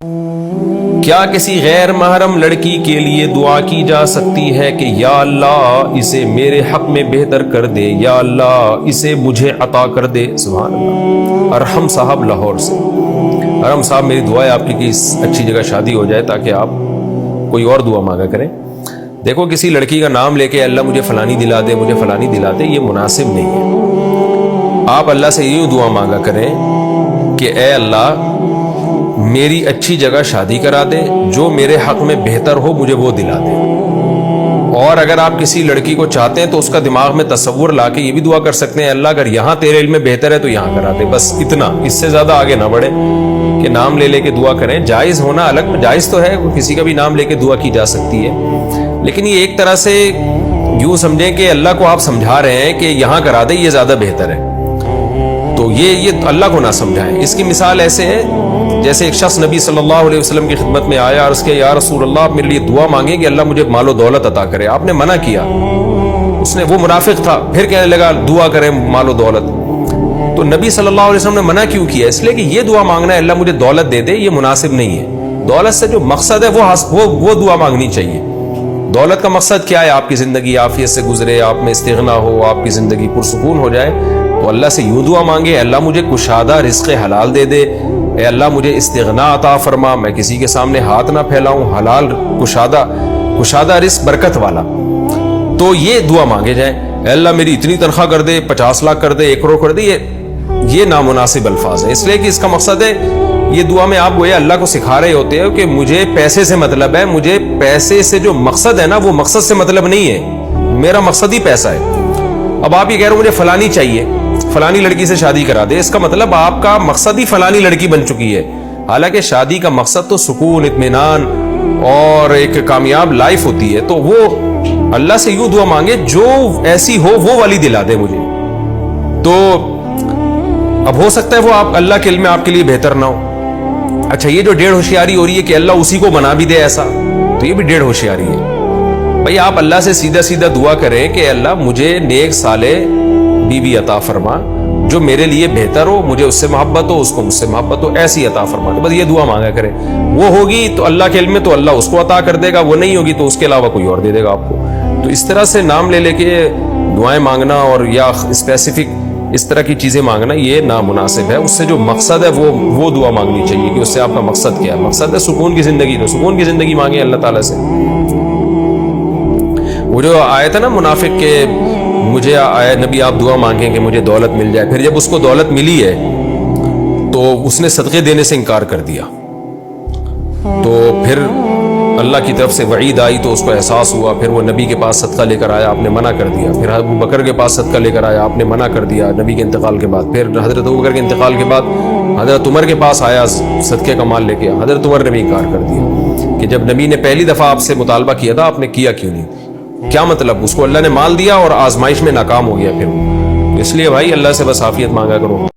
کیا کسی غیر محرم لڑکی کے لیے دعا کی جا سکتی ہے کہ یا اللہ اسے میرے حق میں بہتر کر دے، یا اللہ اسے مجھے عطا کر دے؟ سبحان اللہ۔ ارحم صاحب لاہور سے، ارحم صاحب میری دعا ہے آپ کی کہ اس اچھی جگہ شادی ہو جائے تاکہ آپ کوئی اور دعا مانگا کریں۔ دیکھو کسی لڑکی کا نام لے کے اللہ مجھے فلانی دلا دے، مجھے فلانی دلا دے، یہ مناسب نہیں ہے۔ آپ اللہ سے یوں دعا مانگا کریں کہ اے اللہ میری اچھی جگہ شادی کرا دے، جو میرے حق میں بہتر ہو مجھے وہ دلا دے۔ اور اگر آپ کسی لڑکی کو چاہتے ہیں تو اس کا دماغ میں تصور لا کے یہ بھی دعا کر سکتے ہیں، اللہ اگر یہاں تیرے علم میں بہتر ہے تو یہاں کرا دے، بس اتنا، اس سے زیادہ آگے نہ بڑھے کہ نام لے لے کے دعا کریں۔ جائز ہونا الگ، جائز تو ہے، کسی کا بھی نام لے کے دعا کی جا سکتی ہے، لیکن یہ ایک طرح سے یوں سمجھیں کہ اللہ کو آپ سمجھا رہے ہیں کہ یہاں کرا دے، یہ زیادہ بہتر ہے، تو یہ اللہ کو نہ سمجھائیں۔ اس کی مثال ایسے ہے جیسے ایک شخص نبی صلی اللہ علیہ وسلم کی خدمت میں آیا، عرض کیا یا رسول اللہ آپ میرے لیے دعا مانگیں کہ اللہ مجھے مال و دولت عطا کرے۔ آپ نے منع کیا، اس نے، وہ منافق تھا، پھر کہنے لگا دعا کریں مال و دولت۔ تو نبی صلی اللہ علیہ وسلم نے منع کیوں کیا؟ اس لیے کہ یہ دعا مانگنا ہے اللہ مجھے دولت دے دے، یہ مناسب نہیں ہے۔ دولت سے جو مقصد ہے وہ دعا مانگنی چاہیے۔ دولت کا مقصد کیا ہے؟ آپ کی زندگی عافیت سے گزرے، آپ میں استغنا ہو، آپ کی زندگی پرسکون ہو جائے، تو اللہ سے یوں دعا مانگے اللہ مجھے کشادہ رزق حلال دے دے، اے اللہ مجھے استغنا عطا فرما، میں کسی کے سامنے ہاتھ نہ پھیلاؤں، حلال کشادہ رزق برکت والا۔ تو یہ دعا مانگے جائیں، اے اللہ میری اتنی تنخواہ کر دے، 50 لاکھ کر دے، 1 کروڑ کر دے، یہ نامناسب الفاظ ہیں۔ اس لیے کہ اس کا مقصد ہے، یہ دعا میں آپ گویا اللہ کو سکھا رہے ہوتے ہیں کہ مجھے پیسے سے مطلب ہے، مجھے پیسے سے جو مقصد ہے نا وہ مقصد سے مطلب نہیں ہے، میرا مقصد ہی پیسہ ہے۔ اب آپ یہ کہہ رہے ہو مجھے فلانی چاہیے، فلانی لڑکی سے شادی کرا دے، اس کا مطلب آپ کا مقصد ہی فلانی لڑکی بن چکی ہے، حالانکہ شادی کا مقصد تو سکون، اطمینان اور ایک کامیاب لائف ہوتی ہے۔ تو وہ اللہ سے یوں دعا مانگے جو ایسی ہو وہ والی دلا دے مجھے۔ تو اب ہو سکتا ہے وہ آپ اللہ کے علم میں آپ کے لیے بہتر نہ ہو۔ اچھا یہ جو 1.5 ہوشیاری ہو رہی ہے کہ اللہ اسی کو بنا بھی دے ایسا، تو یہ بھی 1.5 ہوشیاری ہے۔ بھئی آپ اللہ سے سیدھا سیدھا دعا کریں کہ اللہ مجھے نیک صالح بیوی عطا فرما، جو میرے لیے بہتر ہو، مجھے اس سے محبت ہو، اس کو مجھ سے محبت ہو، ایسی عطا فرما۔ تو بس یہ دعا مانگا کرے، وہ ہوگی تو اللہ کے علم میں تو اللہ اس کو عطا کر دے گا، وہ نہیں ہوگی تو اس کے علاوہ کوئی اور دے دے گا آپ کو۔ تو اس طرح سے نام لے لے کے دعائیں مانگنا اور یا اسپیسیفک اس طرح کی چیزیں مانگنا یہ نامناسب ہے۔ اس سے جو مقصد ہے وہ دعا مانگنی چاہیے کہ اس سے آپ کا مقصد کیا ہے۔ مقصد ہے سکون کی زندگی، تو سکون کی زندگی مانگیں اللہ تعالیٰ سے۔ وہ جو آیت ہے نا منافق کے، مجھے آئے نبی آپ دعا مانگیں کہ مجھے دولت مل جائے، پھر جب اس کو دولت ملی ہے تو اس نے صدقے دینے سے انکار کر دیا، تو پھر اللہ کی طرف سے وعید آئی تو اس کو احساس ہوا، پھر وہ نبی کے پاس صدقہ لے کر آیا، آپ نے منع کر دیا، پھر ابو بکر کے پاس صدقہ لے کر آیا، آپ نے منع کر دیا نبی کے انتقال کے بعد، پھر حضرت ابو بکر کے انتقال کے بعد حضرت عمر کے پاس آیا صدقے کا مال لے کے، حضرت عمر نے بھی انکار کر دیا کہ جب نبی نے پہلی دفعہ آپ سے مطالبہ کیا تھا آپ نے کیا کیوں نہیں؟ کیا مطلب؟ اس کو اللہ نے مال دیا اور آزمائش میں ناکام ہو گیا۔ پھر اس لیے بھائی اللہ سے بس عافیت مانگا کرو۔